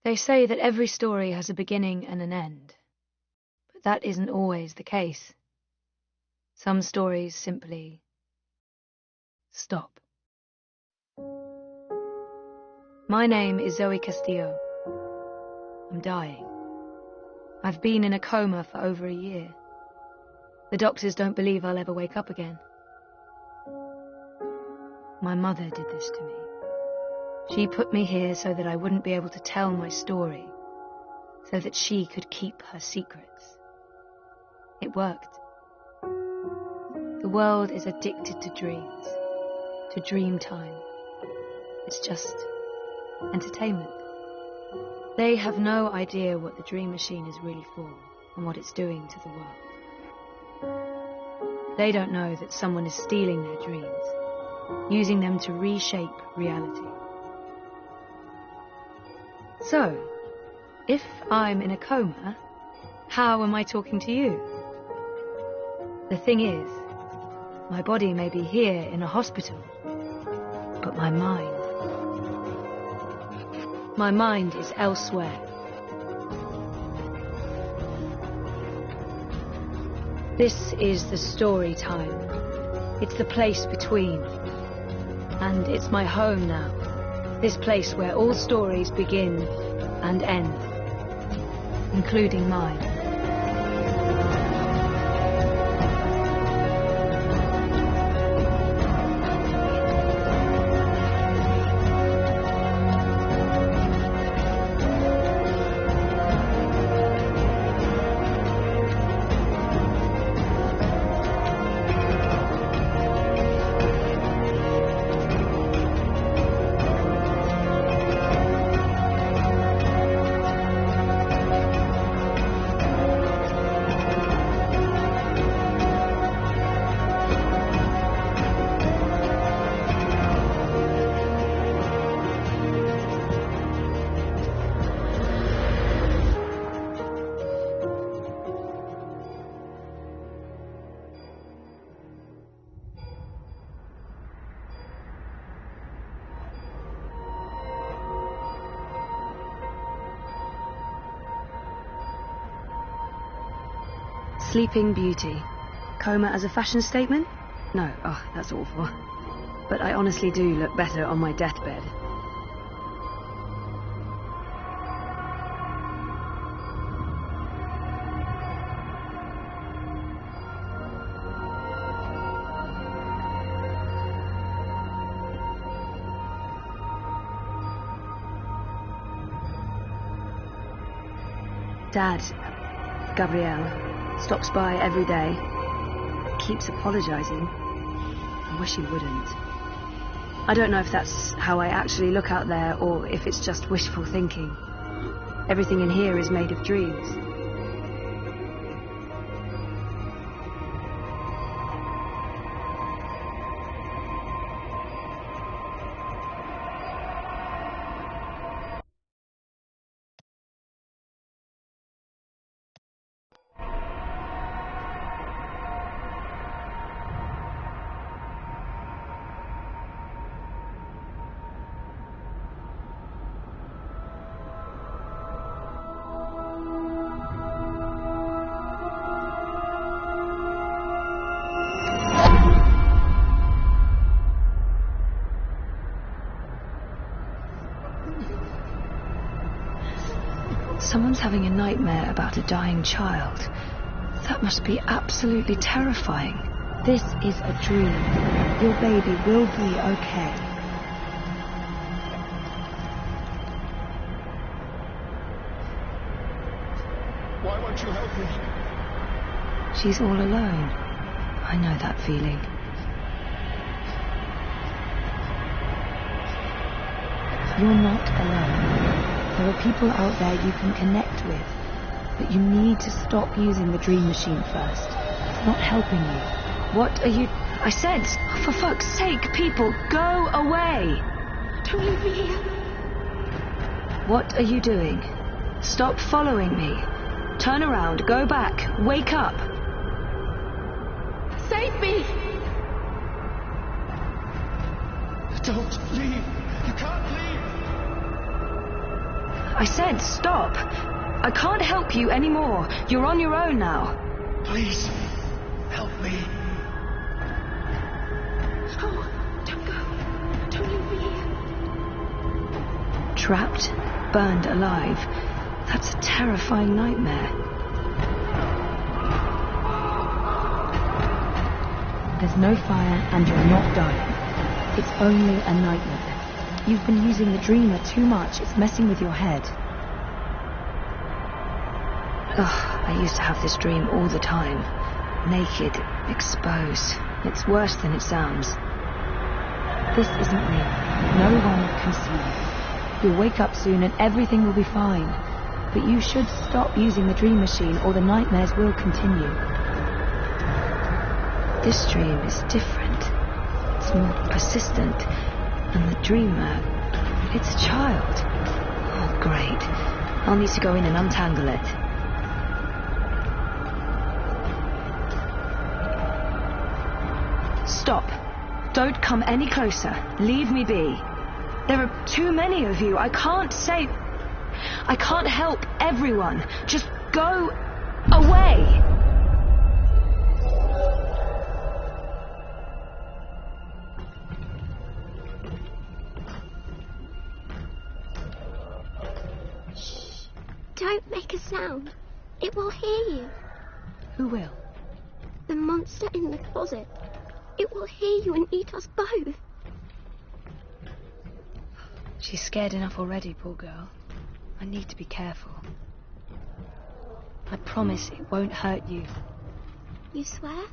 They say that every story has a beginning and an end, but that isn't always the case. Some stories simply stop. My name is Zoe Castillo. I'm dying. I've been in a coma for over a year. The doctors don't believe I'll ever wake up again. My mother did this to me. She put me here so that I wouldn't be able to tell my story, so that she could keep her secrets. It worked. The world is addicted to dreams, to dream time. It's just entertainment. They have no idea what the dream machine is really for and what it's doing to the world. They don't know that someone is stealing their dreams, using them to reshape reality. So, if I'm in a coma, how am I talking to you? The thing is, my body may be here in a hospital, but my mind is elsewhere. This is the story time. It's the place between. And it's my home now. This place where all stories begin and end, including mine. Sleeping Beauty. Coma as a fashion statement? No, oh, that's awful. But I honestly do look better on my deathbed. Dad, Gabrielle, stops by every day, keeps apologizing. I wish he wouldn't. I don't know if that's how I actually look out there or if it's just wishful thinking. Everything in here is made of dreams. Someone's having a nightmare about a dying child. That must be absolutely terrifying. This is a dream. Your baby will be okay. Why won't you help me? She's all alone. I know that feeling. You're not alone. There are people out there you can connect with, but you need to stop using the dream machine first. It's not helping you. What are you... I said, for fuck's sake, people, go away! Don't leave me here. What are you doing? Stop following me. Turn around, go back, wake up. Save me! Don't leave! You can't leave! I said stop. I can't help you anymore. You're on your own now. Please, help me. Oh, don't go. Don't leave me here. Trapped, burned alive. That's a terrifying nightmare. There's no fire and you're not dying. It's only a nightmare. You've been using the dreamer too much. It's messing with your head. Ugh, I used to have this dream all the time. Naked, exposed. It's worse than it sounds. This isn't real. No one can see you. You'll wake up soon and everything will be fine. But you should stop using the dream machine or the nightmares will continue. This dream is different. It's more persistent. And the dreamer, it's a child. Oh, great. I'll need to go in and untangle it. Stop. Don't come any closer. Leave me be. There are too many of you. I can't help everyone. Just go away. Shh. Don't make a sound. It will hear you. Who will? The monster in the closet. It will hear you and eat us both. She's scared enough already, poor girl. I need to be careful. I promise it won't hurt you. You swear?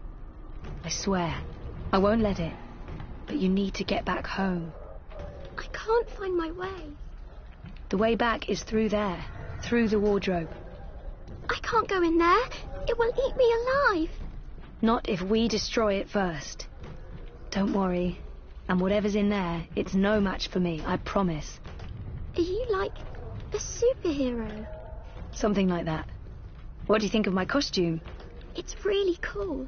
I swear. I won't let it. But you need to get back home. I can't find my way. The way back is through there. Through the wardrobe. I can't go in there. It will eat me alive. Not if we destroy it first. Don't worry. And whatever's in there, it's no match for me, I promise. Are you like a superhero? Something like that. What do you think of my costume? It's really cool.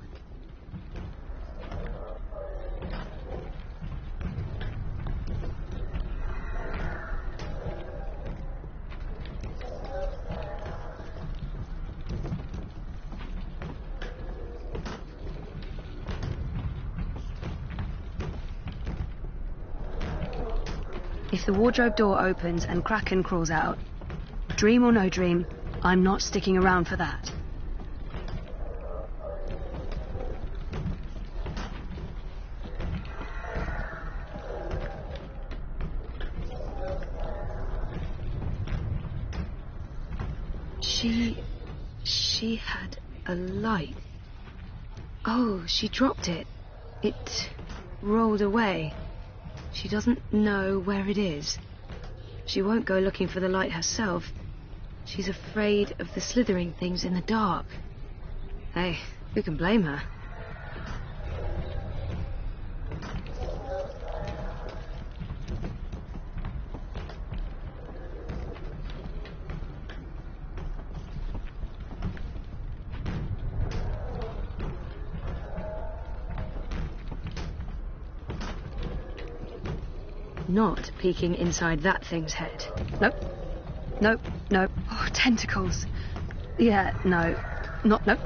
If the wardrobe door opens and Kraken crawls out, dream or no dream, I'm not sticking around for that. She had a light. Oh, she dropped it. It rolled away. She doesn't know where it is. She won't go looking for the light herself. She's afraid of the slithering things in the dark. Hey, who can blame her? Not peeking inside that thing's head. Nope. Nope. Nope. Oh, tentacles. Yeah, no. Not, nope.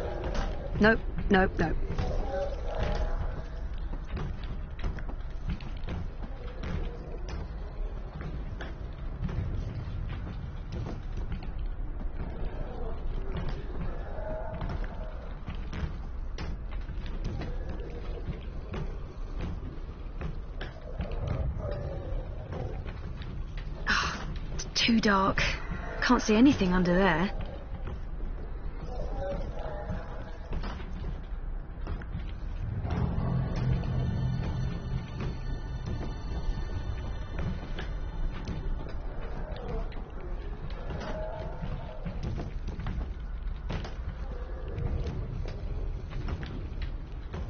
Nope. Nope. Nope. Too dark. Can't see anything under there.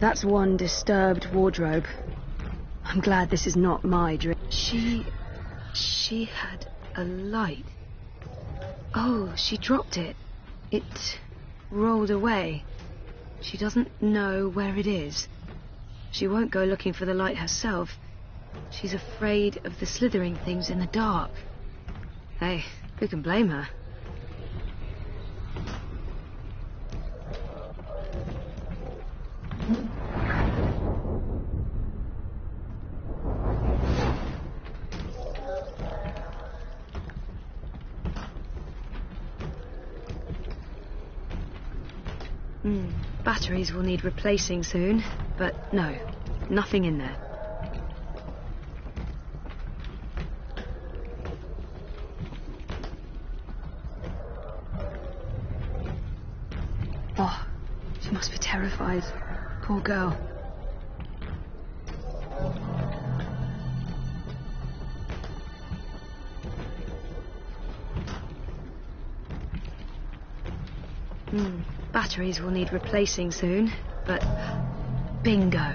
That's one disturbed wardrobe. I'm glad this is not my dream. She had a light. Oh, she dropped it. It rolled away. She doesn't know where it is. She won't go looking for the light herself. She's afraid of the slithering things in the dark. Hey, Who can blame her? Batteries will need replacing soon, but no, nothing in there. Oh, she must be terrified. Poor girl. Batteries will need replacing soon, but bingo.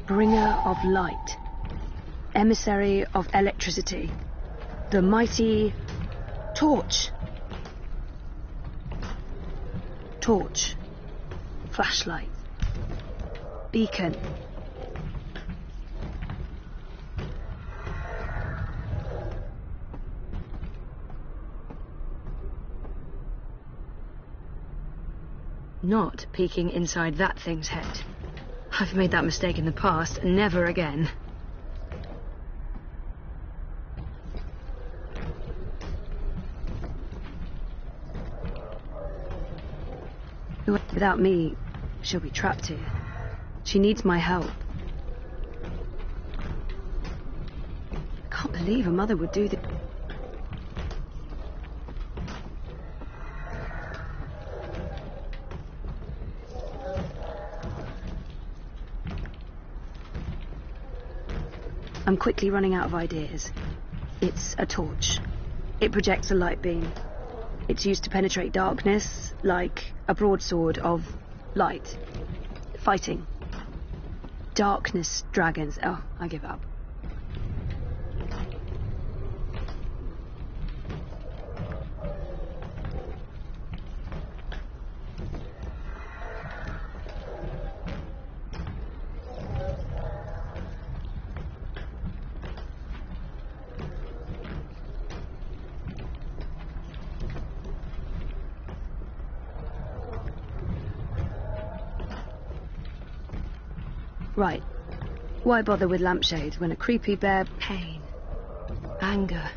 Bringer of light, emissary of electricity, the mighty torch. Torch, flashlight, beacon. Not peeking inside that thing's head. I've made that mistake in the past, and never again. Without me, she'll be trapped here. She needs my help. I can't believe a mother would do this. I'm quickly running out of ideas. It's a torch. It projects a light beam. It's used to penetrate darkness, like a broadsword of light. Fighting. Darkness dragons. Oh, I give up. Right. Why bother with lampshade when a creepy bear... Pain. Anger.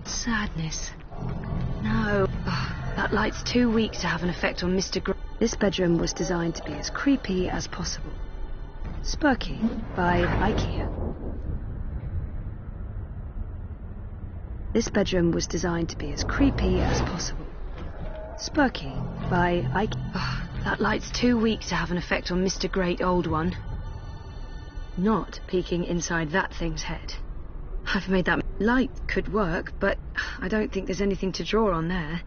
Sadness. No. Ugh, that light's too weak to have an effect on Mr. This bedroom was designed to be as creepy as possible. Spooky by IKEA. This bedroom was designed to be as creepy as possible. Spooky by IKEA. Ugh, that light's too weak to have an effect on Mr. Great Old One. Not peeking inside that thing's head. I've made that... Light could work, but I don't think there's anything to draw on there.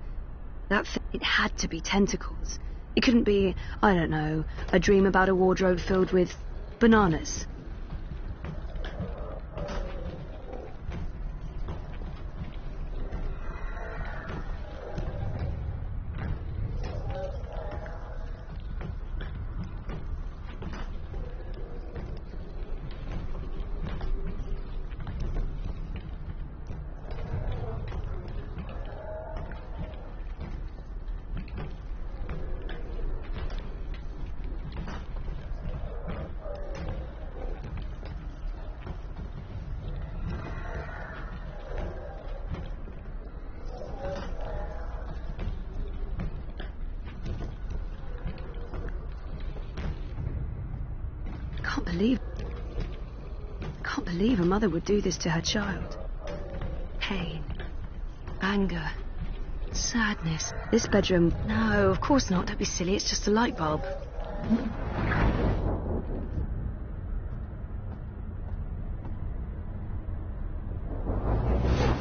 It had to be tentacles. It couldn't be, I don't know, a dream about a wardrobe filled with bananas. Can't believe a mother would do this to her child. Pain. Anger. Sadness. This bedroom... No, of course not. Don't be silly. It's just a light bulb.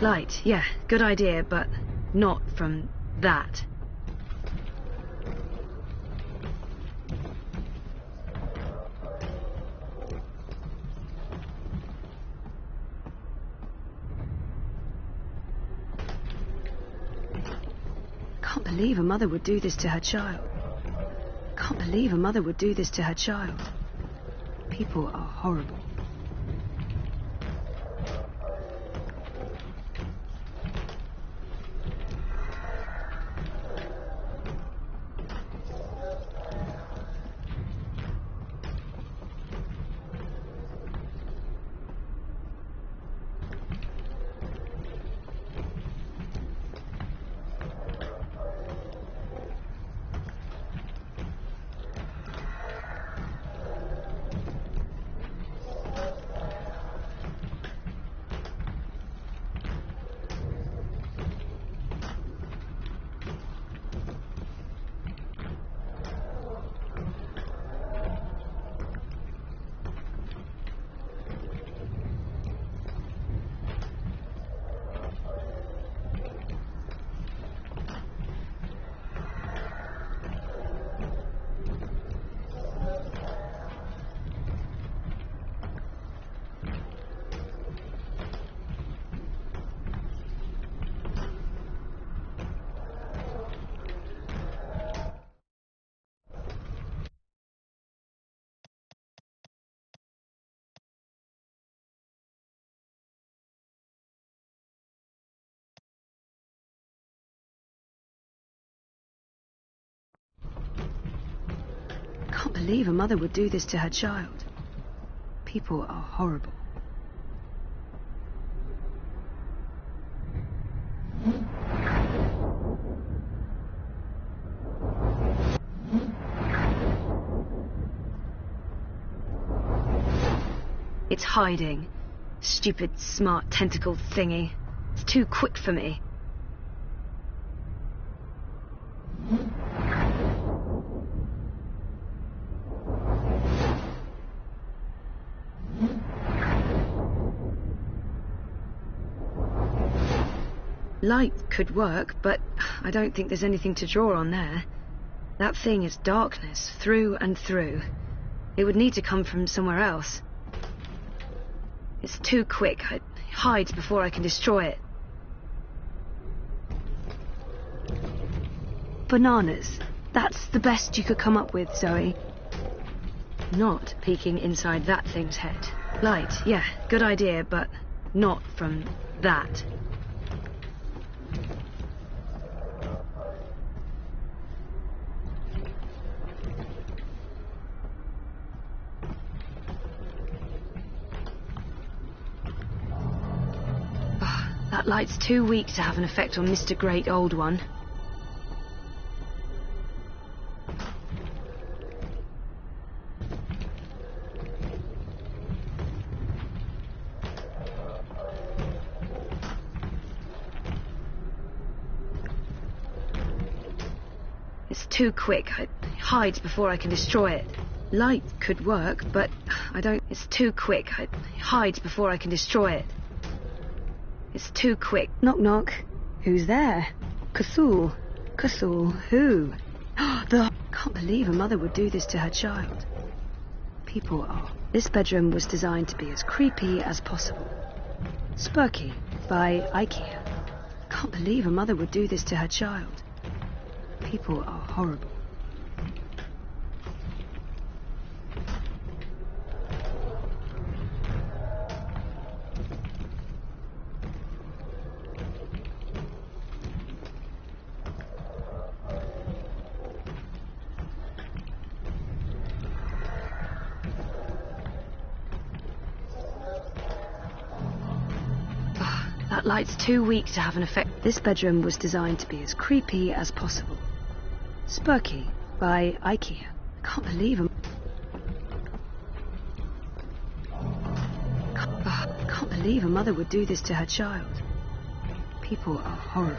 Light, yeah. Good idea, but not from that. Can't believe a mother would do this to her child. Can't believe a mother would do this to her child. People are horrible. Can't believe a mother would do this to her child. People are horrible. It's hiding. Stupid, smart, tentacle thingy. It's too quick for me. Light could work, but I don't think there's anything to draw on there. That thing is darkness, through and through. It would need to come from somewhere else. It's too quick. It hides before I can destroy it. Bananas. That's the best you could come up with, Zoe. Not peeking inside that thing's head. Light, yeah, good idea, but not from that. That light's too weak to have an effect on Mr. Great Old One. It's too quick. It hides before I can destroy it. Light could work, but I don't... It's too quick. It hides before I can destroy it. It's too quick. Knock, knock. Who's there? Cthulhu. Cthulhu. Who? Can't believe a mother would do this to her child. People are. This bedroom was designed to be as creepy as possible. Spooky by IKEA. Can't believe a mother would do this to her child. People are horrible. That light's too weak to have an effect. This bedroom was designed to be as creepy as possible. Spooky by IKEA. Can't believe him. Can't believe a mother would do this to her child. People are horrible.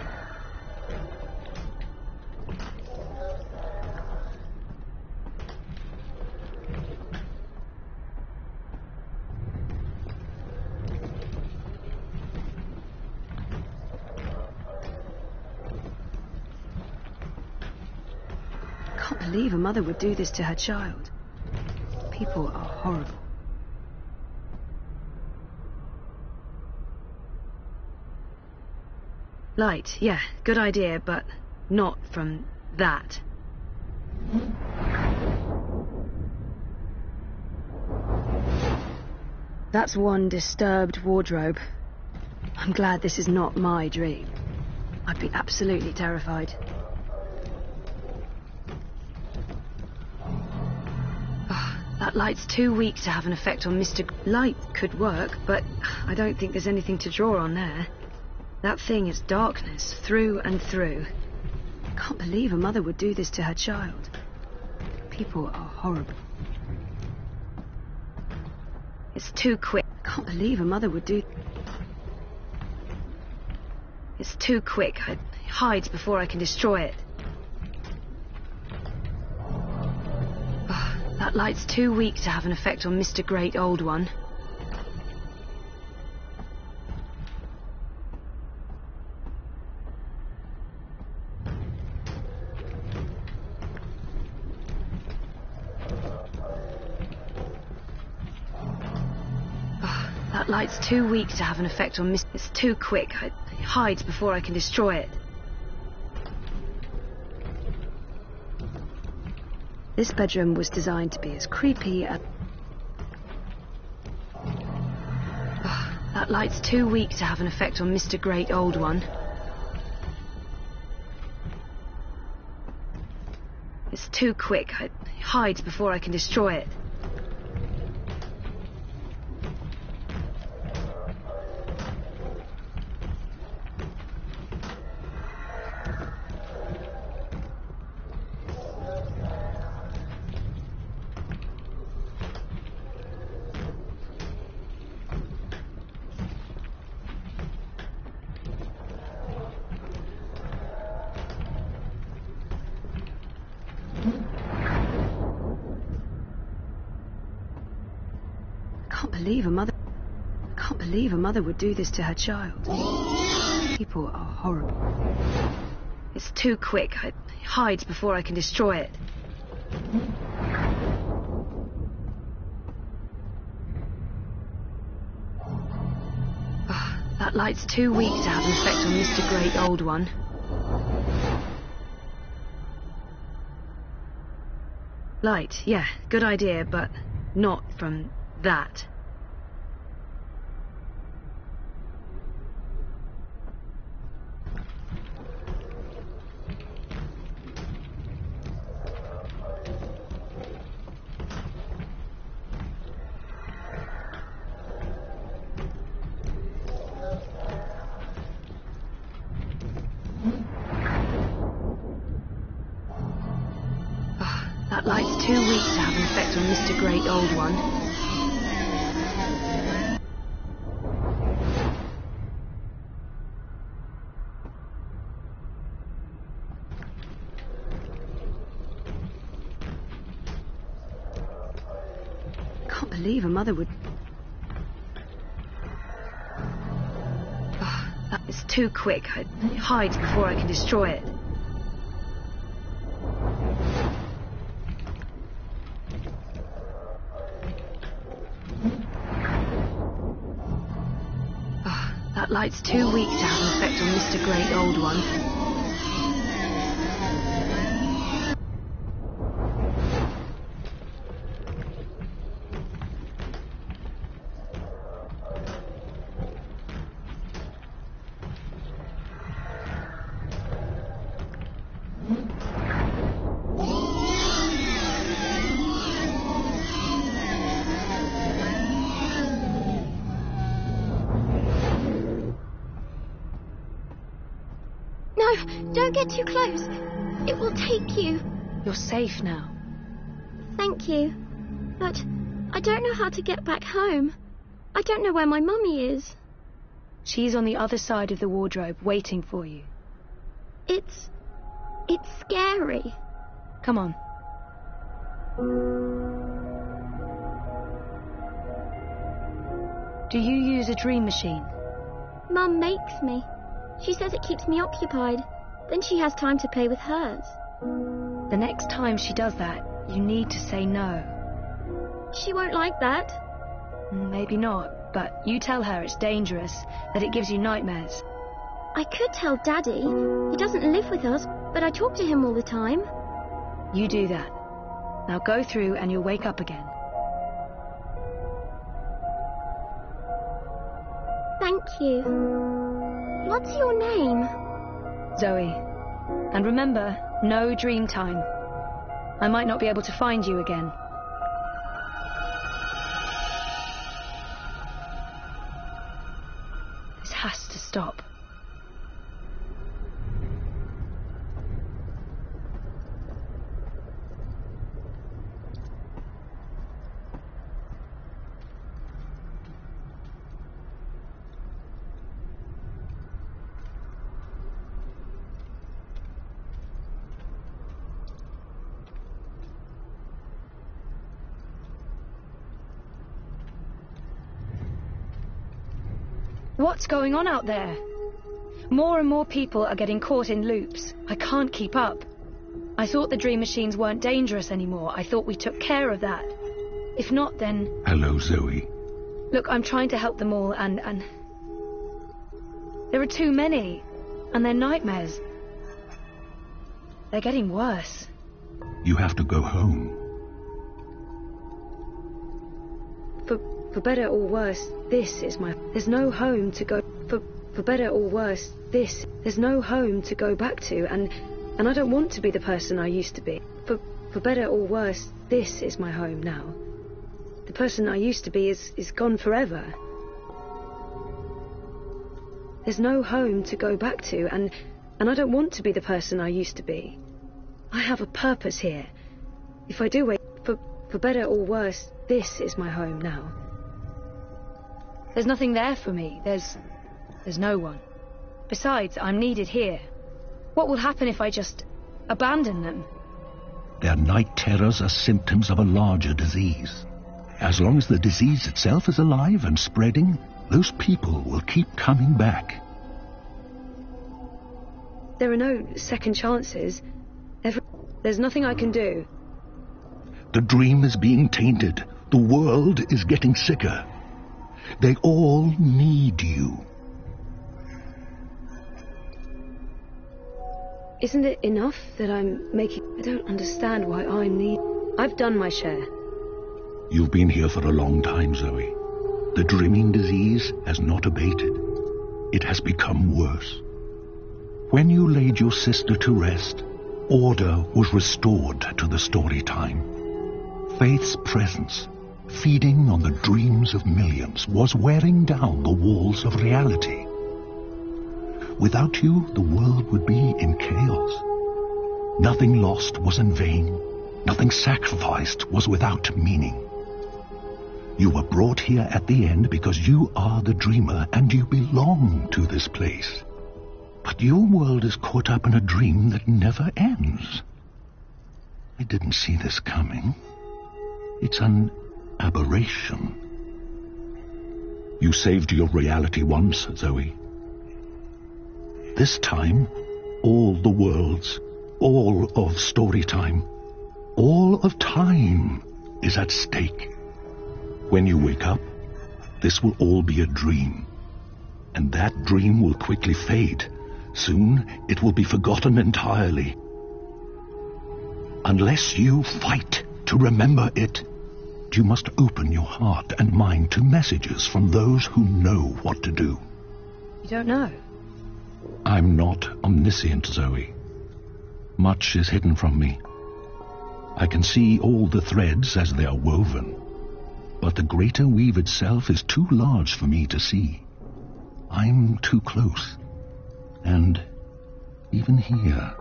Can't believe a mother would do this to her child. People are horrible. Light, yeah, good idea, but not from that. That's one disturbed wardrobe. I'm glad this is not my dream. I'd be absolutely terrified. That light's too weak to have an effect on Mr. Light could work, but I don't think there's anything to draw on there. That thing is darkness, through and through. I can't believe a mother would do this to her child. People are horrible. It's too quick. I can't believe a mother would do... It's too quick. I hide before I can destroy it. That light's too weak to have an effect on Mr. Great Old One. That light's too weak to have an effect on Mr. It's too quick. I hide before I can destroy it. This bedroom was designed to be as creepy as... That light's too weak to have an effect on Mr. Great Old One. It's too quick. I hide before I can destroy it. I can't believe a mother would do this to her child. People are horrible. It's too quick. I hide before I can destroy it. That light's too weak to have an effect on Mr. Great Old One. Light, yeah, good idea, but not from that. That light's too weak to have an effect on Mr. Great Old One. Can't believe a mother would... It's too quick. I hide before I can destroy it. That light's too weak to have an effect on Mr. Great Old One. Don't get too close. It will take you. You're safe now. Thank you. But I don't know how to get back home. I don't know where my mummy is. She's on the other side of the wardrobe, waiting for you. It's scary. Come on. Do you use a dream machine? Mum makes me. She says it keeps me occupied. Then she has time to play with hers. The next time she does that, you need to say no. She won't like that. Maybe not, but you tell her it's dangerous, that it gives you nightmares. I could tell Daddy. He doesn't live with us, But I talk to him all the time. You do that. Now go through and you'll wake up again. Thank you. What's your name? Zoe. And remember, no dream time. I might not be able to find you again. This has to stop. What's going on out there? More and more people are getting caught in loops. I can't keep up. I thought the dream machines weren't dangerous anymore. I thought we took care of that. If not, then... Hello, Zoe. Look, I'm trying to help them all, and... There are too many. And they're nightmares. They're getting worse. You have to go home. For better or worse, this is my... There's no home to go... For better or worse, there's no home to go back to, and I don't want to be the person I used to be. For better or worse, this is my home now. The person I used to be is gone forever. There's no home to go back to, and I don't want to be the person I used to be. I have a purpose here. If I do wait... For better or worse, this is my home now. There's nothing there for me. There's no one. Besides, I'm needed here. What will happen if I just abandon them? Their night terrors are symptoms of a larger disease. As long as the disease itself is alive and spreading, those people will keep coming back. There are no second chances. There's nothing I can do. The dream is being tainted. The world is getting sicker. They all need you. Isn't it enough that I'm making... I don't understand why I'm needed. I've done my share. You've been here for a long time, Zoe. The dreaming disease has not abated. It has become worse. When you laid your sister to rest, order was restored to the story time. Faith's presence, feeding on the dreams of millions, was wearing down the walls of reality. Without you, the world would be in chaos. Nothing lost was in vain. Nothing sacrificed was without meaning. You were brought here at the end because you are the dreamer and you belong to this place. But your world is caught up in a dream that never ends. I didn't see this coming. It's an aberration. You saved your reality once, Zoe. This time, all the worlds, all of story time, all of time is at stake. When you wake up, this will all be a dream. And that dream will quickly fade. Soon, it will be forgotten entirely. Unless you fight to remember it, you must open your heart and mind to messages from those who know what to do. You don't know? I'm not omniscient, Zoe. Much is hidden from me. I can see all the threads as they are woven, but the greater weave itself is too large for me to see. I'm too close. And even here,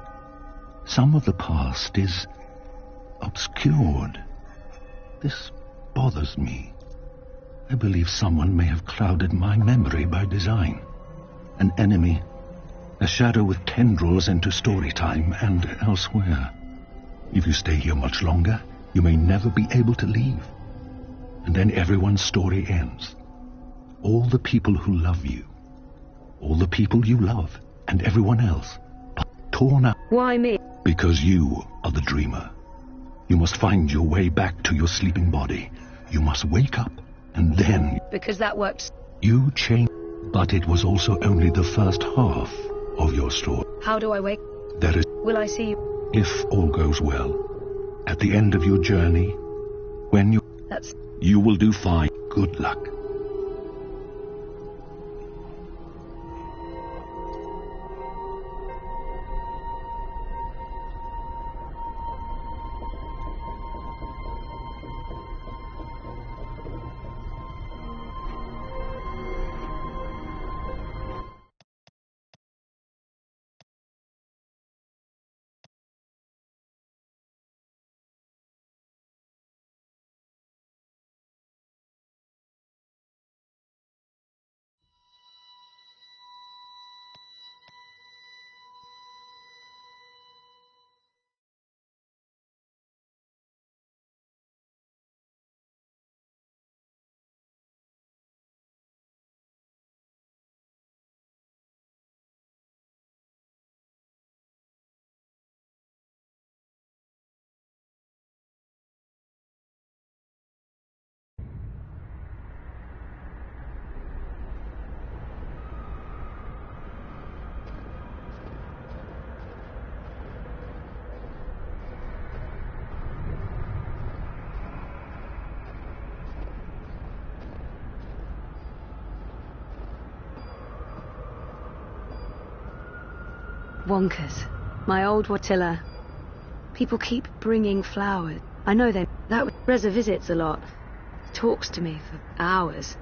some of the past is obscured. This bothers me. I believe someone may have clouded my memory by design. An enemy, a shadow with tendrils into story time and elsewhere. If you stay here much longer, you may never be able to leave. And then everyone's story ends. All the people who love you, all the people you love, and everyone else, torn out. Why me? Because you are the dreamer. You must find your way back to your sleeping body. You must wake up, and then... Because that works. You changed, but it was also only the first half of your story. How do I wake? There is... Will I see you? If all goes well, at the end of your journey, when you... That's... You will do fine. Good luck. Wonkers. My old Watilla. People keep bringing flowers. I know that Reza visits a lot. Talks to me for hours.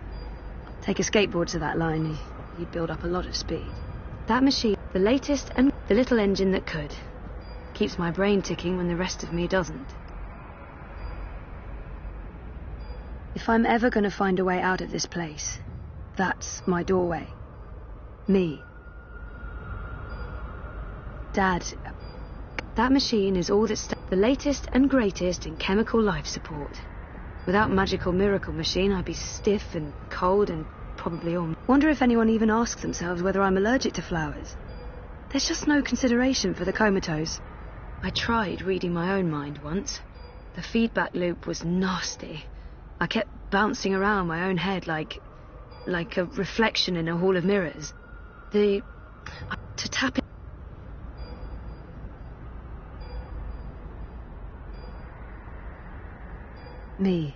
Take a skateboard to that line, you'd build up a lot of speed. That machine, the latest and the little engine that could. Keeps my brain ticking when the rest of me doesn't. If I'm ever going to find a way out of this place, that's my doorway. Me. Dad, that machine is all that's the latest and greatest in chemical life support. Without magical miracle machine, I'd be stiff and cold and probably all. Wonder if anyone even asks themselves whether I'm allergic to flowers. There's just no consideration for the comatose. I tried reading my own mind once. The feedback loop was nasty. I kept bouncing around my own head like a reflection in a hall of mirrors. To tap in. Me.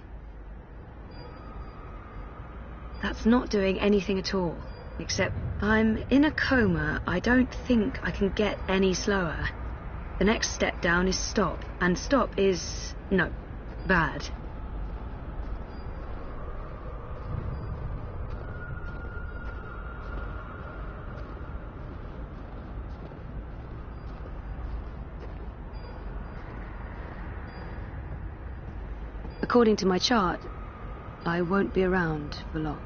That's not doing anything at all. Except I'm in a coma. I don't think I can get any slower. The next step down is stop. And stop is... no. Bad. According to my chart, I won't be around for long.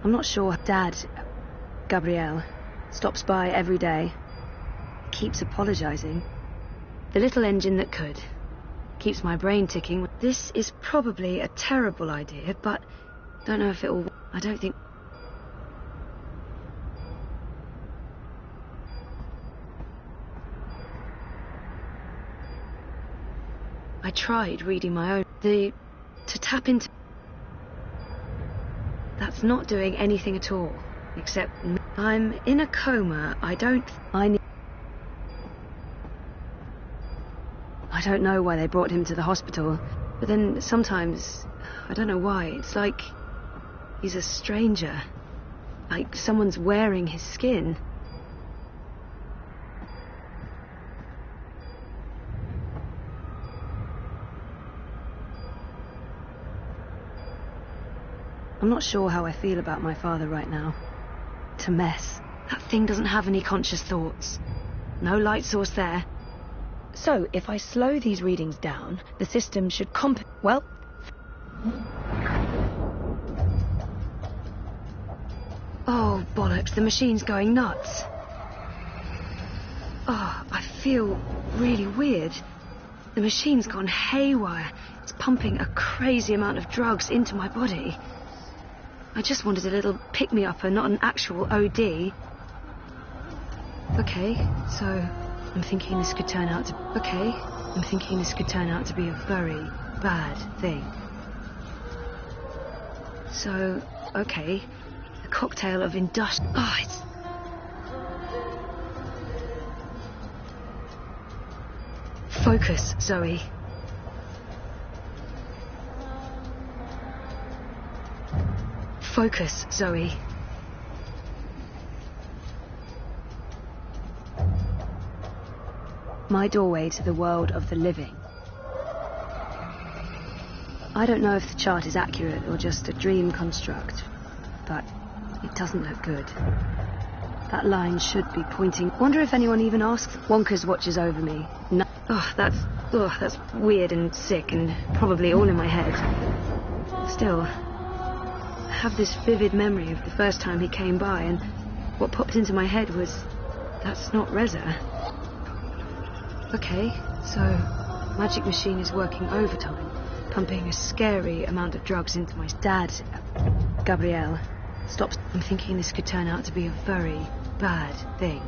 I'm not sure. Dad, Gabrielle, stops by every day. Keeps apologizing. The little engine that could. Keeps my brain ticking. This is probably a terrible idea, but don't know if it will... I don't think... I tried reading my own... to tap into... That's not doing anything at all. Except I'm in a coma. I don't know why they brought him to the hospital. But then sometimes... I don't know why. It's like... he's a stranger. Like someone's wearing his skin. I'm not sure how I feel about my father right now. It's a mess. That thing doesn't have any conscious thoughts. No light source there. So, if I slow these readings down, the system should well... Oh, bollocks, the machine's going nuts. Oh, I feel really weird. The machine's gone haywire. It's pumping a crazy amount of drugs into my body. I just wanted a little pick-me-upper, not an actual OD. Okay, so I'm thinking this could turn out to... Okay, I'm thinking this could turn out to be a very bad thing. So, okay, a cocktail of industrial... Oh, it's... Focus, Zoe. Focus, Zoe. My doorway to the world of the living. I don't know if the chart is accurate or just a dream construct, but it doesn't look good. That line should be pointing... Wonder if anyone even asks... Wonkers watches over me. No. That's weird and sick and probably all in my head. Still, I have this vivid memory of the first time he came by, and what popped into my head was, that's not Reza. Okay, so magic machine is working overtime, pumping a scary amount of drugs into my dad. Gabrielle, stop. I'm thinking this could turn out to be a very bad thing.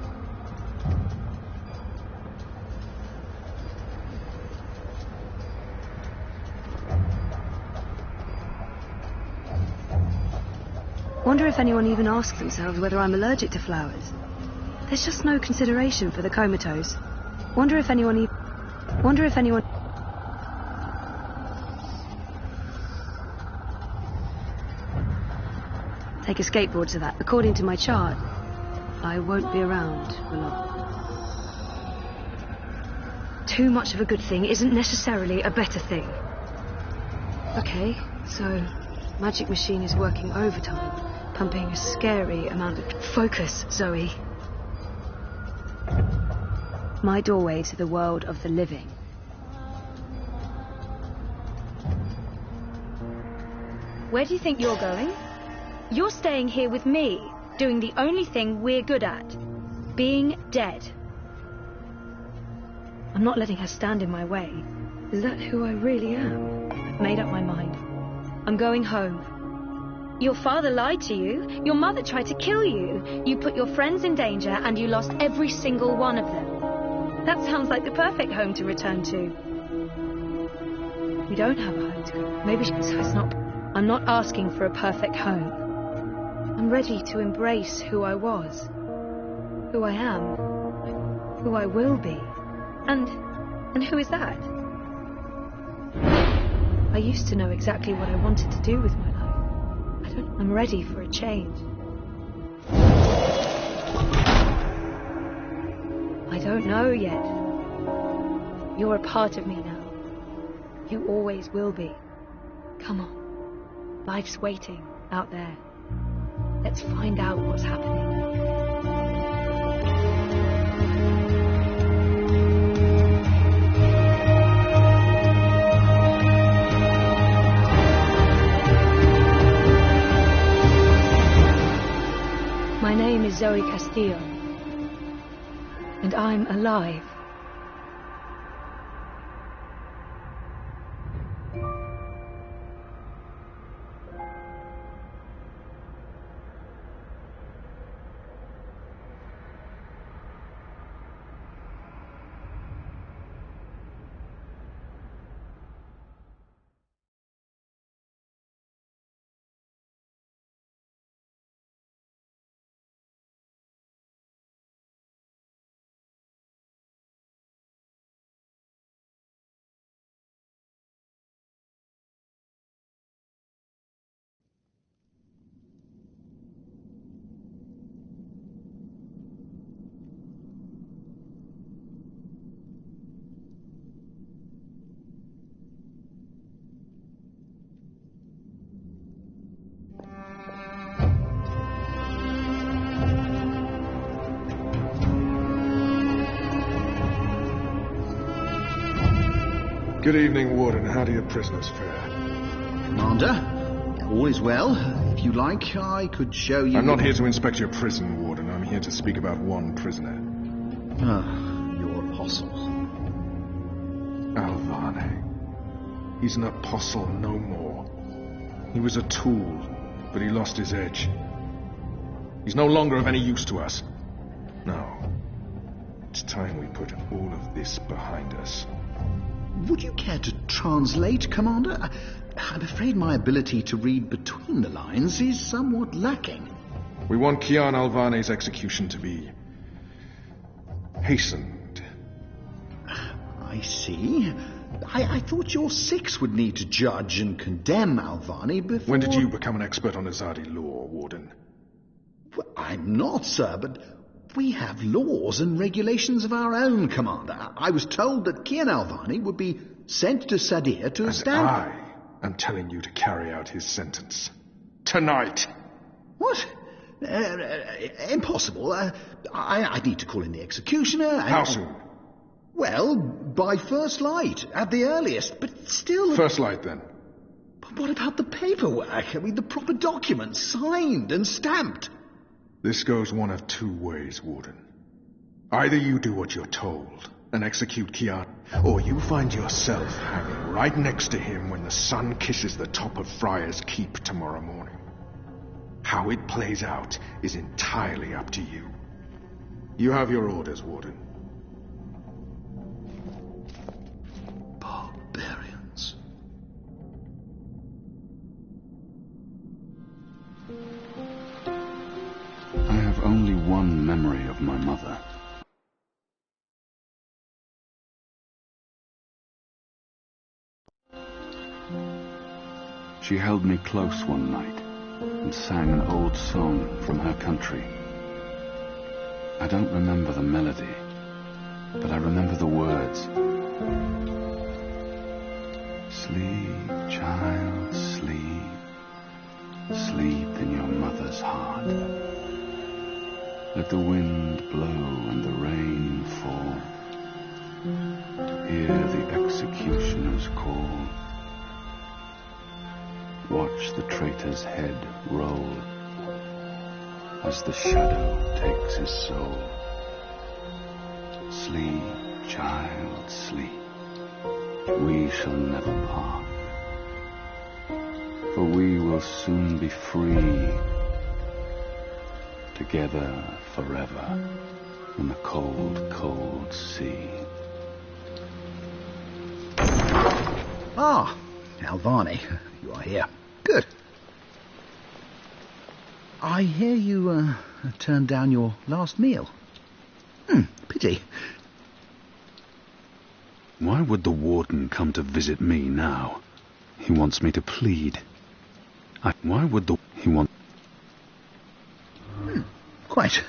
Wonder if anyone even asks themselves whether I'm allergic to flowers. There's just no consideration for the comatose. Wonder if anyone... Take a skateboard to that. According to my chart, I won't be around for long. Too much of a good thing isn't necessarily a better thing. Okay, so magic machine is working overtime, pumping a scary amount of... Focus, Zoe. My doorway to the world of the living. Where do you think you're going? You're staying here with me, doing the only thing we're good at. Being dead. I'm not letting her stand in my way. Is that who I really am? I've made up my mind. I'm going home. Your father lied to you. Your mother tried to kill you. You put your friends in danger and you lost every single one of them. That sounds like the perfect home to return to. We don't have a home to go. Maybe so it's not... I'm not asking for a perfect home. I'm ready to embrace who I was, who I am, who I will be. And who is that? I used to know exactly what I wanted to do with my life. I'm ready for a change. I don't know yet. You're a part of me now. You always will be. Come on. Life's waiting out there. Let's find out what's happening. My name is Zoe Castillo, and I'm alive. Good evening, Warden. How do your prisoners fare? Commander, all is well. If you like, I could show you... I'm not here to inspect your prison, Warden. I'm here to speak about one prisoner. Ah, your apostle. Alvane. He's an apostle no more. He was a tool, but he lost his edge. He's no longer of any use to us. No. It's time we put all of this behind us. Would you care to translate, Commander? I'm afraid my ability to read between the lines is somewhat lacking. We want Kian Alvane's execution to be hastened. I see. I thought your six would need to judge and condemn Alvani before... When did you become an expert on Azadi law, Warden? Well, I'm not, sir, but we have laws and regulations of our own, Commander. I was told that Kian Alvani would be sent to Sadir to stand... I am telling you to carry out his sentence. Tonight! What? Impossible. I need to call in the executioner. How soon? Well, by first light, at the earliest, but still... First light, then. But what about the paperwork? I mean, the proper documents, signed and stamped. This goes one of two ways, Warden. Either you do what you're told and execute Kian, or you find yourself hanging right next to him when the sun kisses the top of Friar's Keep tomorrow morning. How it plays out is entirely up to you. You have your orders, Warden. Barbarians. I have only one memory of my mother. She held me close one night and sang an old song from her country. I don't remember the melody, but I remember the words. Sleep, child, sleep. Sleep in your mother's heart. Let the wind blow and the rain fall. Hear the executioner's call. Watch the traitor's head roll as the shadow takes his soul. Sleep, child, sleep. We shall never part, for we will soon be free, together forever in the cold, cold sea. Ah, Alvani, you are here. Good. I hear you turned down your last meal. Pity. Why would the warden come to visit me now? He wants me to plead. Why would he want... Quite.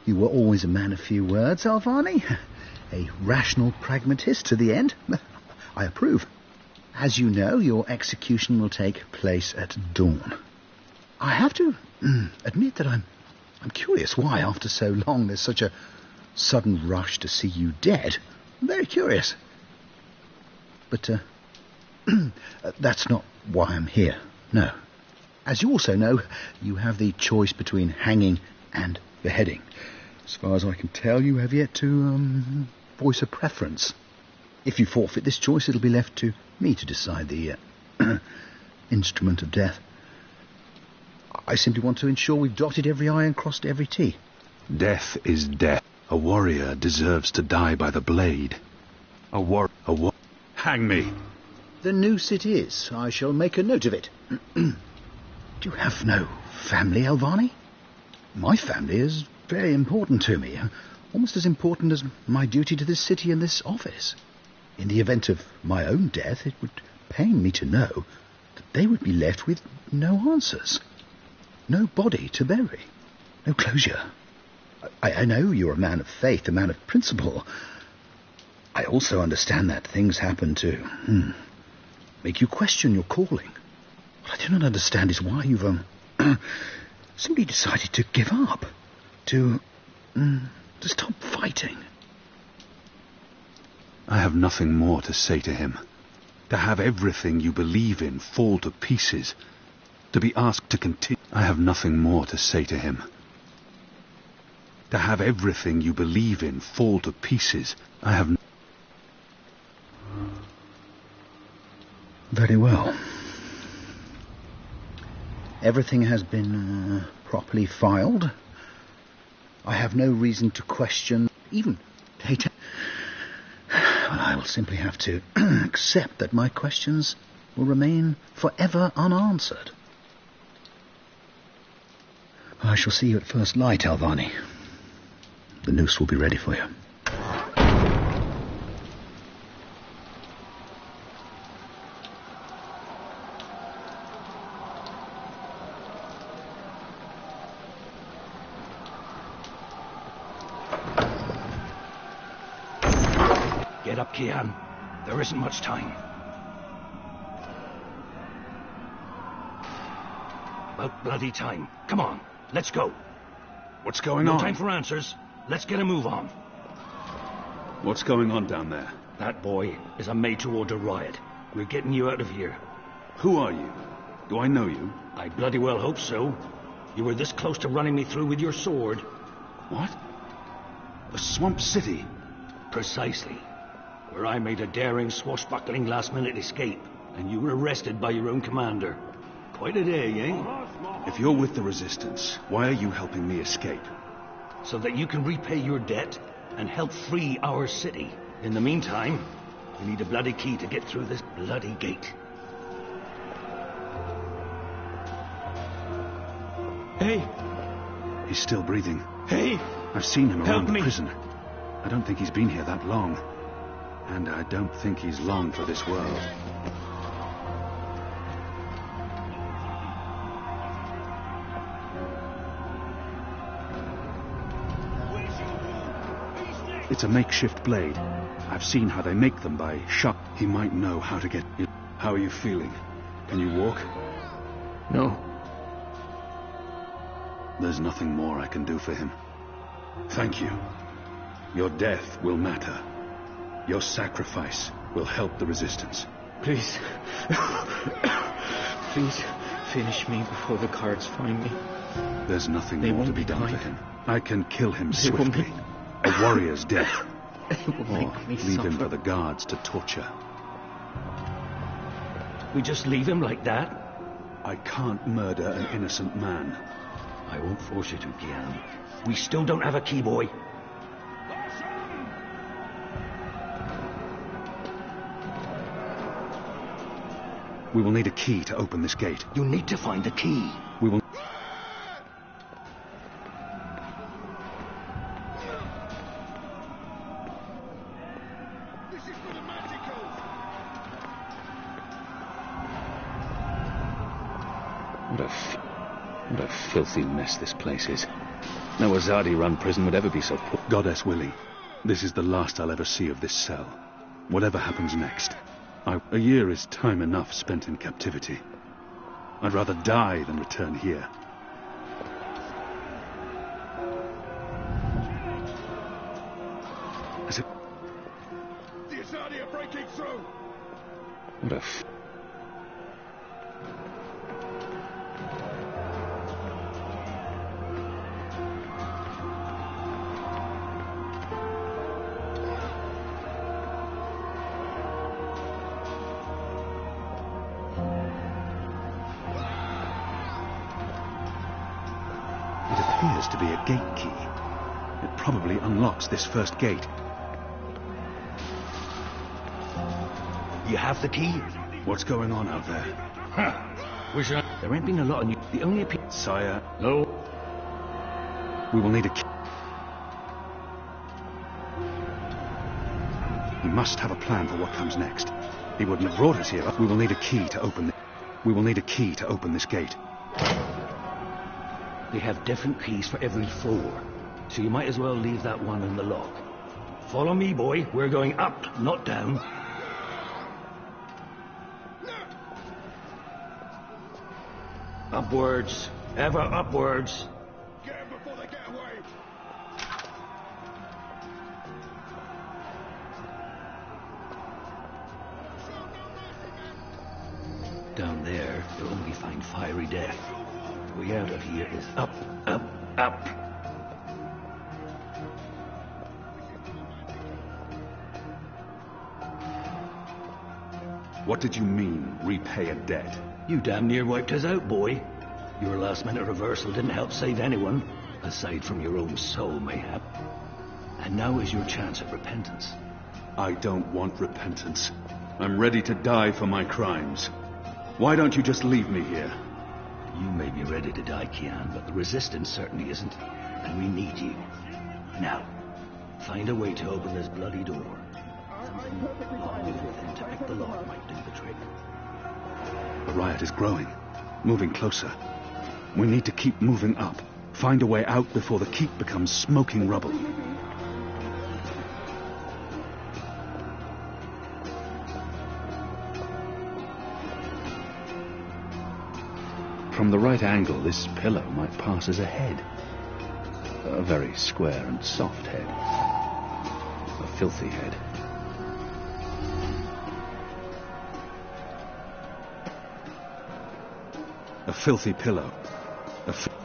You were always a man of few words, Alvani. A rational pragmatist to the end. I approve. As you know, your execution will take place at dawn. I have to admit that I'm curious why, after so long, there's such a sudden rush to see you dead. I'm very curious. But that's not why I'm here. No. As you also know, you have the choice between hanging and beheading. As far as I can tell, you have yet to voice a preference. If you forfeit this choice, it'll be left to me to decide the instrument of death. I simply want to ensure we've dotted every I and crossed every T. Death is death. A warrior deserves to die by the blade. Hang me. The noose it is. I shall make a note of it. Do you have no family, Alvani? My family is very important to me. Almost as important as my duty to this city and this office. In the event of my own death, it would pain me to know that they would be left with no answers. No body to bury. No closure. I know you're a man of faith, a man of principle. I also understand that things happen to make you question your calling. What I do not understand is why you've simply decided to give up, to stop fighting. I have nothing more to say to him. To have everything you believe in fall to pieces. To be asked to continue. I have nothing more to say to him. To have everything you believe in fall to pieces. I have... Very well. Everything has been properly filed. I have no reason to question even data. Well, I will simply have to accept that my questions will remain forever unanswered. I shall see you at first light, Alvani. The noose will be ready for you. Get up, Kian. There isn't much time. About bloody time. Come on, let's go. What's going on? No time for answers. Let's get a move on. What's going on down there? That boy is a made-to-order riot. We're getting you out of here. Who are you? Do I know you? I bloody well hope so. You were this close to running me through with your sword. What? The Swamp City? Precisely. Where I made a daring, swashbuckling last-minute escape, and you were arrested by your own commander. Quite a day, eh? If you're with the Resistance, why are you helping me escape? So that you can repay your debt and help free our city. In the meantime, we need a bloody key to get through this bloody gate. Hey! He's still breathing. Hey! I've seen him around the me. prison. I don't think he's been here that long. And I don't think he's long for this world. It's a makeshift blade. I've seen how they make them by shot. He might know how to get it. How are you feeling? Can you walk? No. There's nothing more I can do for him. Thank you. Your death will matter. Your sacrifice will help the Resistance. Please. Please finish me before the guards find me. There's nothing They more to won't be be done kind. for him. I can kill him They won't swiftly. A warrior's death. They will Or make me leave him suffer. for the guards to torture. We just leave him like that? I can't murder an innocent man. I won't force you to, Kian. We still don't have a key, boy. We will need a key to open this gate. You need to find the key. We will... What a filthy mess this place is. No Azadi-run prison would ever be so poor. Goddess Willie, this is the last I'll ever see of this cell. Whatever happens next. A year is time enough spent in captivity. I'd rather die than return here. As it... The Azadi are breaking through! What a appears to be a gate key. It probably unlocks this first gate. You have the key? What's going on out there? Wish I... There ain't been a lot on you. The only Sire, No. we will need a key. He must have a plan for what comes next. He wouldn't have brought us here. We will need a key to open We will need a key to open this gate. They have different keys for every floor, so you might as well leave that one in the lock. Follow me, boy. We're going up, not down. Upwards. Ever upwards. Get them before they get away! Down there, you'll only find fiery death. The way out of here is up, up, up. What did you mean, repay a debt? You damn near wiped us out, boy. Your last-minute reversal didn't help save anyone, aside from your own soul, mayhap. And now is your chance at repentance. I don't want repentance. I'm ready to die for my crimes. Why don't you just leave me here? You may be ready to die, Kian, but the Resistance certainly isn't. And we need you. Now, find a way to open this bloody door. Something long within to pick the lock might do the trick. The riot is growing, moving closer. We need to keep moving up. Find a way out before the keep becomes smoking rubble. From the right angle, this pillow might pass as a head. A very square and soft head. A filthy head. A filthy pillow.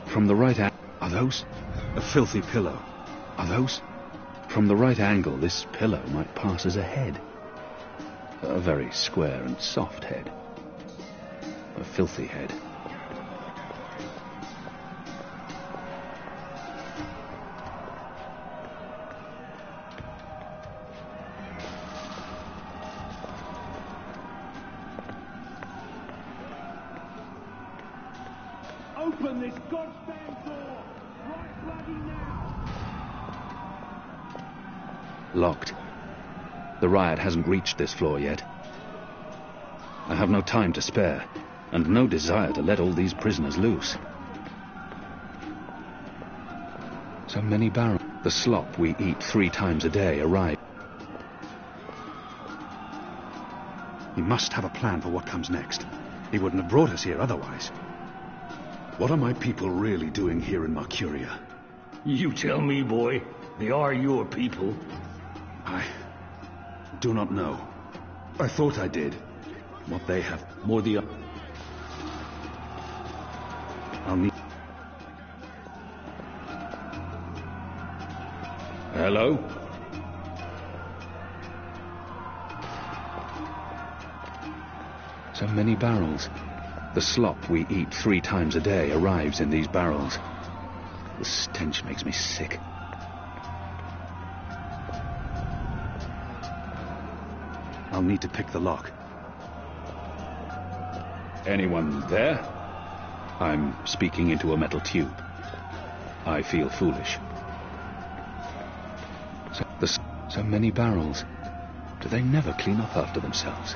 From the right angle... Are those? A filthy pillow. Are those? From the right angle, this pillow might pass as a head. A very square and soft head. A filthy head. Open this goddamn door! Right bloody now! Locked. The riot hasn't reached this floor yet. I have no time to spare, and no desire to let all these prisoners loose. So many barrels. The slop we eat 3 times a day arrive. He must have a plan for what comes next. He wouldn't have brought us here otherwise. What are my people really doing here in Mercuria? You tell me, boy. They are your people. I do not know. I thought I did. What they have... More the... I'll need... Hello? So many barrels. The slop we eat 3 times a day arrives in these barrels. The stench makes me sick. I'll need to pick the lock. Anyone there? I'm speaking into a metal tube. I feel foolish. So many barrels. Do they never clean up after themselves?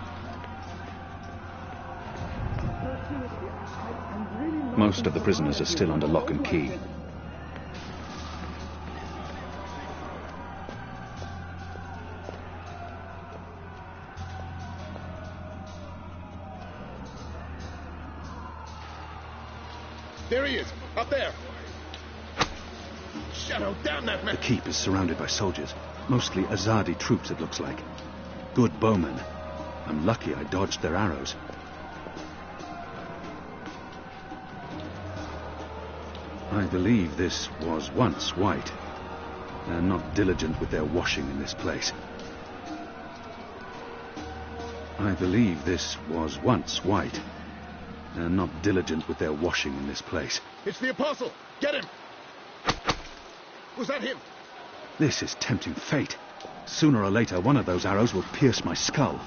Most of the prisoners are still under lock and key. There he is, up there. Shadow, damn that man. The keep is surrounded by soldiers, mostly Azadi troops, it looks like. Good bowmen. I'm lucky I dodged their arrows. I believe this was once white. They're not diligent with their washing in this place. I believe this was once white. They're not diligent with their washing in this place. It's the Apostle! Get him! Was that him? This is tempting fate. Sooner or later, one of those arrows will pierce my skull.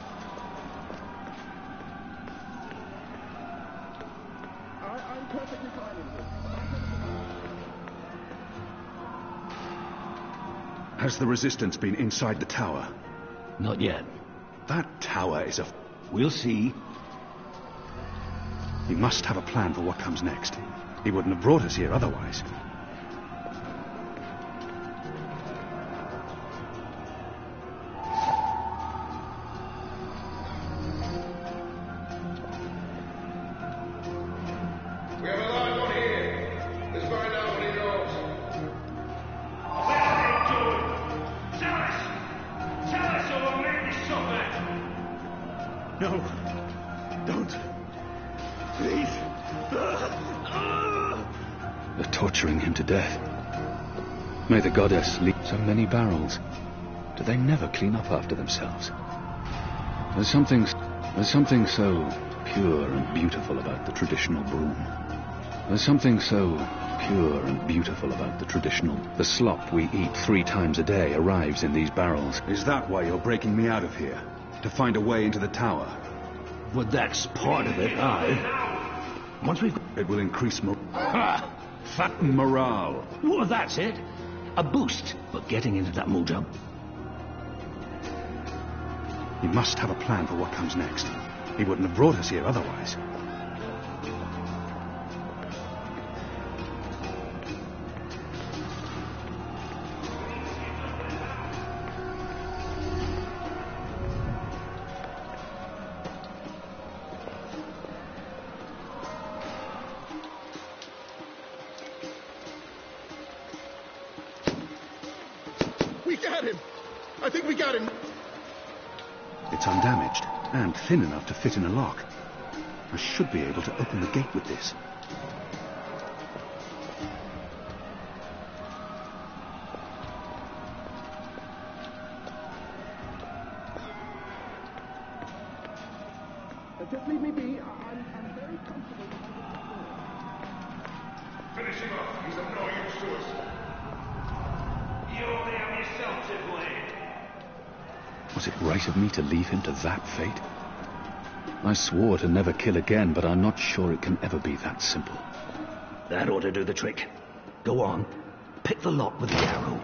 I'm perfectly fine with this. Has the resistance been inside the tower? Not yet. That tower is a... We'll see. He must have a plan for what comes next. He wouldn't have brought us here otherwise. We have a large one here. Let's find out what he knows. Tell us or we'll make this suffer! No. Don't. Please. They're torturing him to death. May the goddess lead so many barrels. Do they never clean up after themselves? There's something so pure and beautiful about the traditional broom. There's something so pure and beautiful about the traditional... The slop we eat 3 times a day arrives in these barrels. Is that why you're breaking me out of here? To find a way into the tower? Well, that's part of it, aye. Once we've... It will increase Ha! Fat morale. Well, that's it. A boost. But getting into that mojo... He must have a plan for what comes next. He wouldn't have brought us here otherwise. got him! I think we got him! It's undamaged, and thin enough to fit in a lock. I should be able to open the gate with this. Just leave me be. I'm very comfortable. Finish him up. He's of no use to us. You're there yourself, Tiffany. Was it right of me to leave him to that fate? I swore to never kill again, but I'm not sure it can ever be that simple. That ought to do the trick. Go on. Pick the lock with the arrow.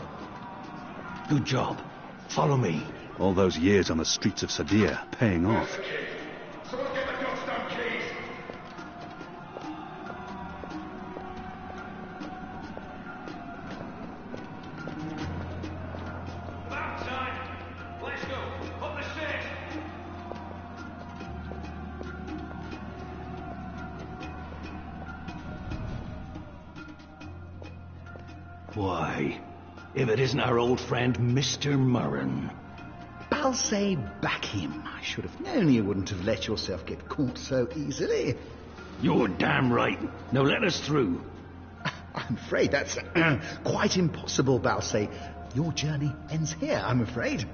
Good job. Follow me. All those years on the streets of Sadir paying off. Someone get the goddamn keys! About time. Let's go. Up the stairs. Why, if it isn't our old friend, Mr. Murren. Balsay, back him. I should have known you wouldn't have let yourself get caught so easily. You're damn right. Now let us through. I'm afraid that's quite impossible, Balsay. Your journey ends here, I'm afraid.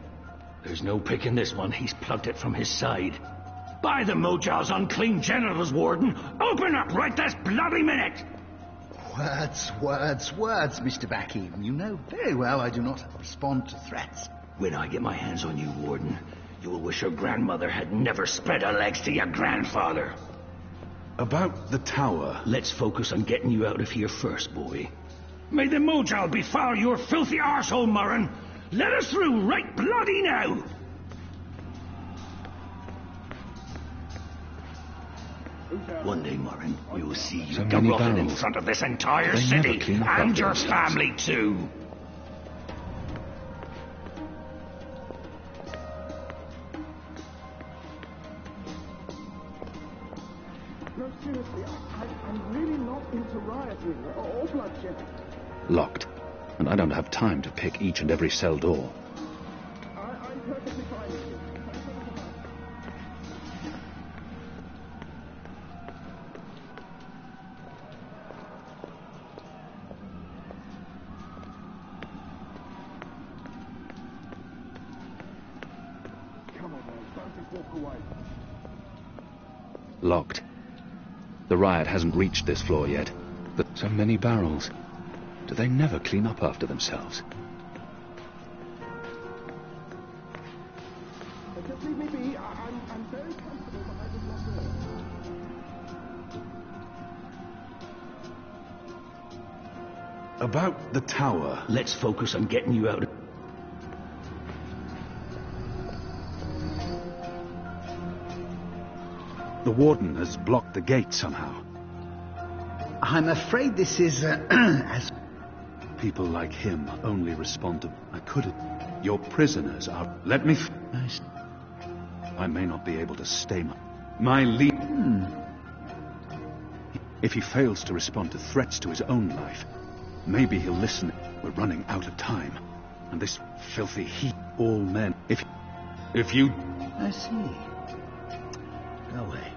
There's no picking this one. He's plugged it from his side. By the Mojal's unclean genitals, Warden. Open up right this bloody minute. Words, Mr. Bakim. You know very well I do not respond to threats. When I get my hands on you, Warden, you will wish your grandmother had never spread her legs to your grandfather. About the tower. Let's focus on getting you out of here first, boy. May the Mojal befoul your filthy arsehole, Murren. Let us through right bloody now. One day, Murren, you will see you garroted in front of this entire city, and your family too. No, seriously, I'm really not into rioting or bloodshed. Locked. And I don't have time to pick each and every cell door. I'm perfectly fine with you. Come on, man. Don't walk away. Locked. The riot hasn't reached this floor yet. But so many barrels. Do they never clean up after themselves? Just leave me be. I'm very comfortable behind this locked door. About the tower. Let's focus on getting you out of... The warden has blocked the gate somehow. I'm afraid this is as... People like him only respond to... I could have... Your prisoners are... Let me... I may not be able to stay my lead... If he fails to respond to threats to his own life, maybe he'll listen. We're running out of time. And this filthy heat... All men... If you... I see. Go away.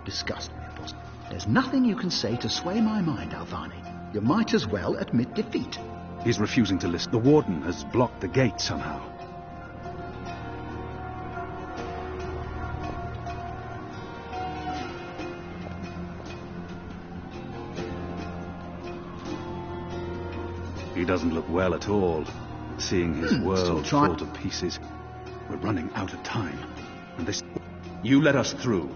Disgust me, boss. There's nothing you can say to sway my mind, Alvani. You might as well admit defeat. He's refusing to listen. The warden has blocked the gate somehow. He doesn't look well at all. Seeing his world fall to pieces. We're running out of time. And this... You let us through.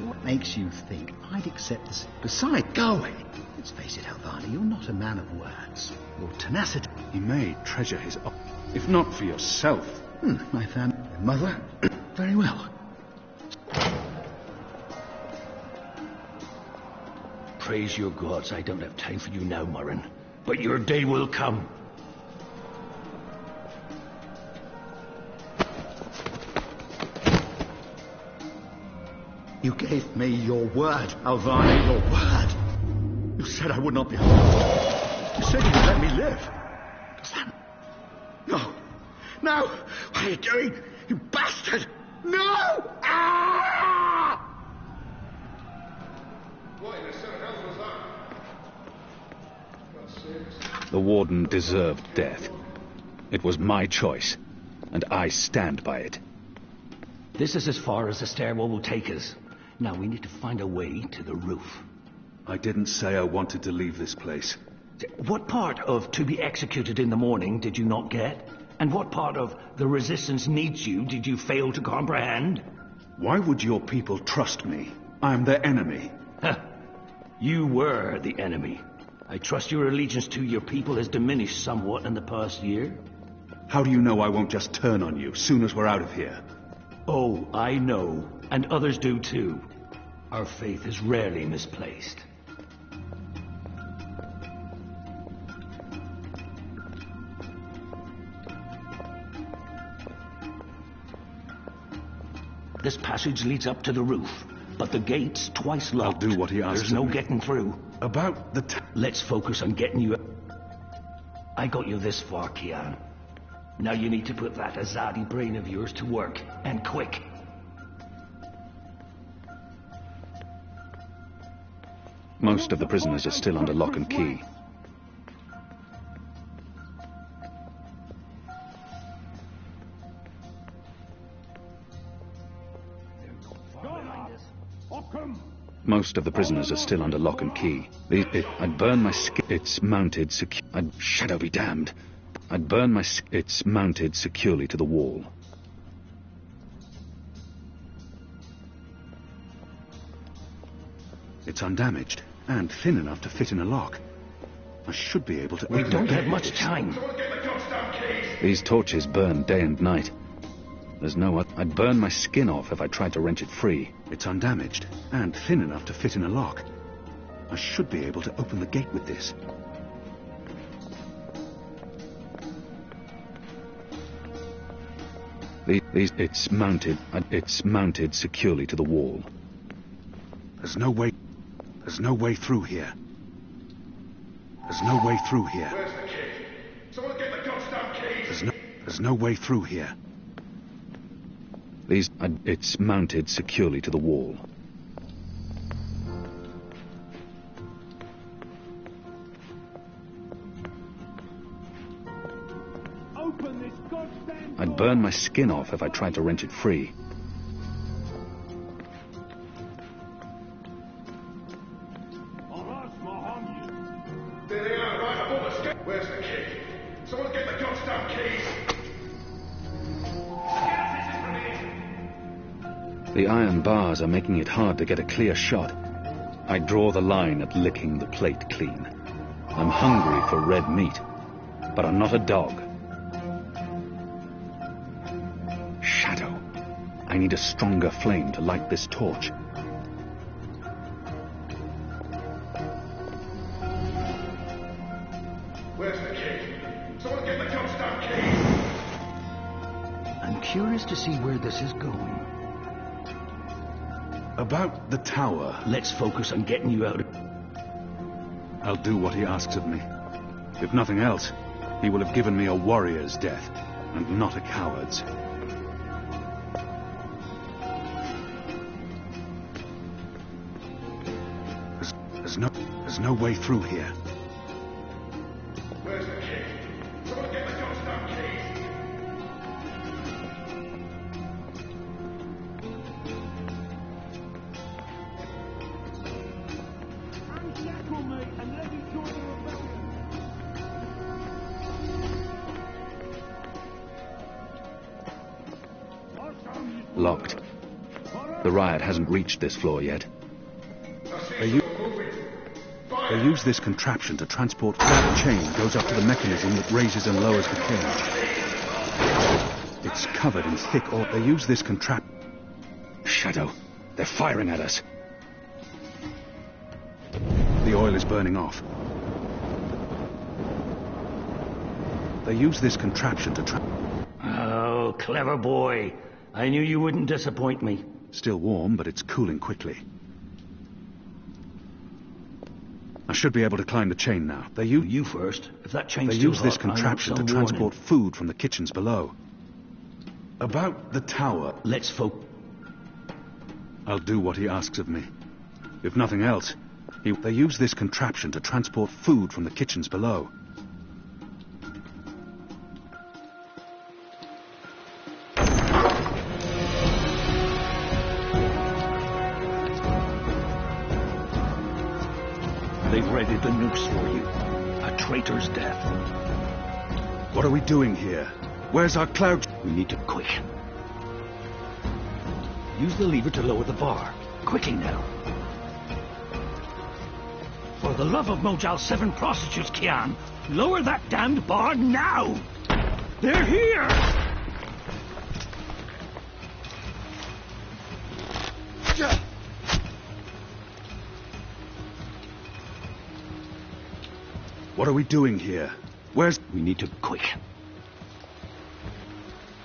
What makes you think I'd accept this? Besides, go away. Let's face it, Alvani, you're not a man of words. Your tenacity... He may treasure his... If not for yourself. My family... Mother... Very well. Praise your gods, I don't have time for you now, Murren. But your day will come. You gave me your word, Alvani, your word. You said I would not be harmed. You said you would let me live. Does that... No. No! What are you doing? You bastard! No! Ah! The warden deserved death. It was my choice, and I stand by it. This is as far as the stairwell will take us. Now we need to find a way to the roof. I didn't say I wanted to leave this place. What part of to be executed in the morning did you not get? And what part of the resistance needs you did you fail to comprehend? Why would your people trust me? I am their enemy. You were the enemy. I trust your allegiance to your people has diminished somewhat in the past year. How do you know I won't just turn on you soon as we're out of here? Oh, I know. And others do too. Our faith is rarely misplaced. This passage leads up to the roof, but the gate's twice locked. I'll do what he asks. There's no getting through. About the Let's focus on getting you... I got you this far, Kian. Now you need to put that Azadi brain of yours to work, and quick. Most of the prisoners are still under lock and key. Most of the prisoners are still under lock and key. I'd burn my skin. It's mounted secure. Shadow be damned. I'd burn my It's mounted securely to the wall. It's undamaged and thin enough to fit in a lock. I should be able to... We don't have much time. These torches burn day and night. There's no other... I'd burn my skin off if I tried to wrench it free. It's undamaged and thin enough to fit in a lock. I should be able to open the gate with this. It's mounted securely to the wall. There's no way through here. There's no way through here. Where's the key? Someone get the goddamn keys! There's no way through here. It's mounted securely to the wall. Open this goddamn door. I'd burn my skin off if I tried to wrench it free. There they are, right above us. Where's the key? Someone get the goddamn keys! The iron bars are making it hard to get a clear shot. I draw the line at licking the plate clean. I'm hungry for red meat, but I'm not a dog. Shadow. I need a stronger flame to light this torch. Where's the key? Someone get the goddamn keys! I'm curious to see where this is going. About the tower. Let's focus on getting you out of... I'll do what he asks of me. If nothing else, he will have given me a warrior's death, and not a coward's. There's no way through here. Where's the key? Someone get the goddamn keys! Unshackle me and let me join the rebellion. Locked. The riot hasn't reached this floor yet. They use this contraption to transport... That chain goes up to the mechanism that raises and lowers the cage. It's covered in thick oil. They use this Shadow. They're firing at us. The oil is burning off. They use this contraption to Oh, clever boy. I knew you wouldn't disappoint me. Still warm, but it's cooling quickly. I should be able to climb the chain now. You first. If that chain's They too use this hot, I want contraption to some transport warning. food from the kitchens below. About the tower. Let's focus. I'll do what he asks of me. If nothing else, they use this contraption to transport food from the kitchens below. They've readied the nukes for you. A traitor's death. What are we doing here? Where's our cloud? We need to quick. Use the lever to lower the bar. Quickly now. For the love of Mojal 7 prostitutes, Kian, lower that damned bar now! They're here! What are we doing here? Where's... We need to quick.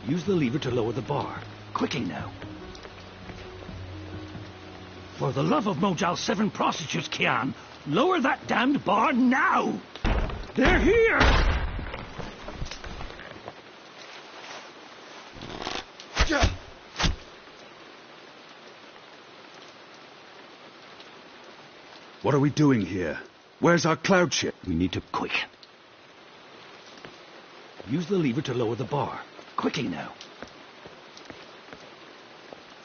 Use the lever to lower the bar. Quickly now. For the love of Mojal 7 prostitutes, Kian, lower that damned bar now! They're here! What are we doing here? Where's our cloud ship? We need to quick. Use the lever to lower the bar. Quickly now.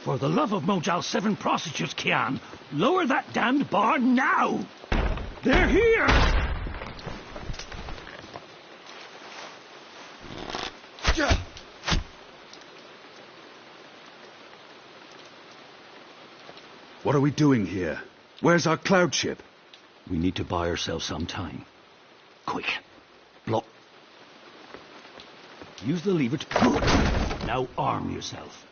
For the love of Mojal 7 prostitutes, Kian, lower that damned bar now! They're here! What are we doing here? Where's our cloud ship? We need to buy ourselves some time. Quick. Block. Use the lever to... Good! Now arm yourself.